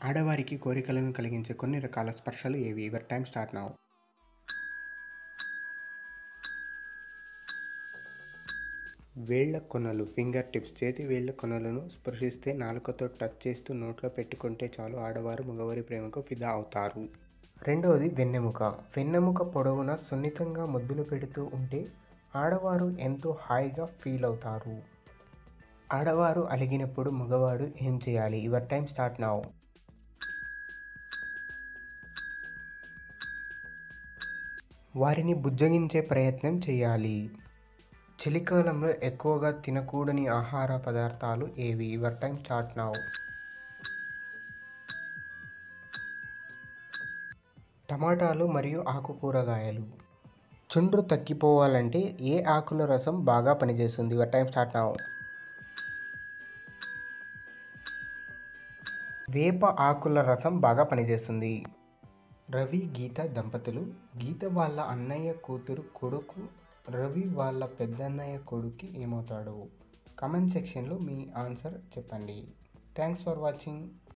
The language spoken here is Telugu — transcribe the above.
ఆడవారికి కోరికలను కలిగించే కొన్ని రకాల స్పర్శలు ఏవి? Your time start now. వేళ్ల కొనలు ఫింగర్ టిప్స్ చేతి వేళ్ల కొనలను స్పృశిస్తే నాలుకతో టచ్ చేస్తూ నోట్లో పెట్టుకుంటే చాలు ఆడవారు మగవారి ప్రేమకు ఫిదా అవుతారు. రెండవది వెన్నెముక. వెన్నెముక పొడవునా సున్నితంగా ముద్దులు పెడుతూ ఉంటే ఆడవారు ఎంతో హాయిగా ఫీల్ అవుతారు. ఆడవారు అలిగినప్పుడు మగవాడు ఏం చేయాలి? Your time start now. వారిని బుజ్జగించే ప్రయత్నం చేయాలి. చలికాలంలో ఎక్కువగా తినకూడని ఆహార పదార్థాలు ఏవి? Your time start now. టమాటాలు మరియు ఆకుకూరగాయలు. చుండ్రు తగ్గిపోవాలంటే ఏ ఆకుల రసం బాగా పనిచేస్తుంది? Your time start now. వేప ఆకుల రసం బాగా పనిచేస్తుంది. రవి గీత దంపతులు. గీత వాళ్ళ అన్నయ్య కూతురు కొడుకు రవి వాళ్ళ పెద్దన్నయ్య కొడుక్కి ఏమవుతాడు? కామెంట్ సెక్షన్లో మీ ఆన్సర్ చెప్పండి. Thanks for watching.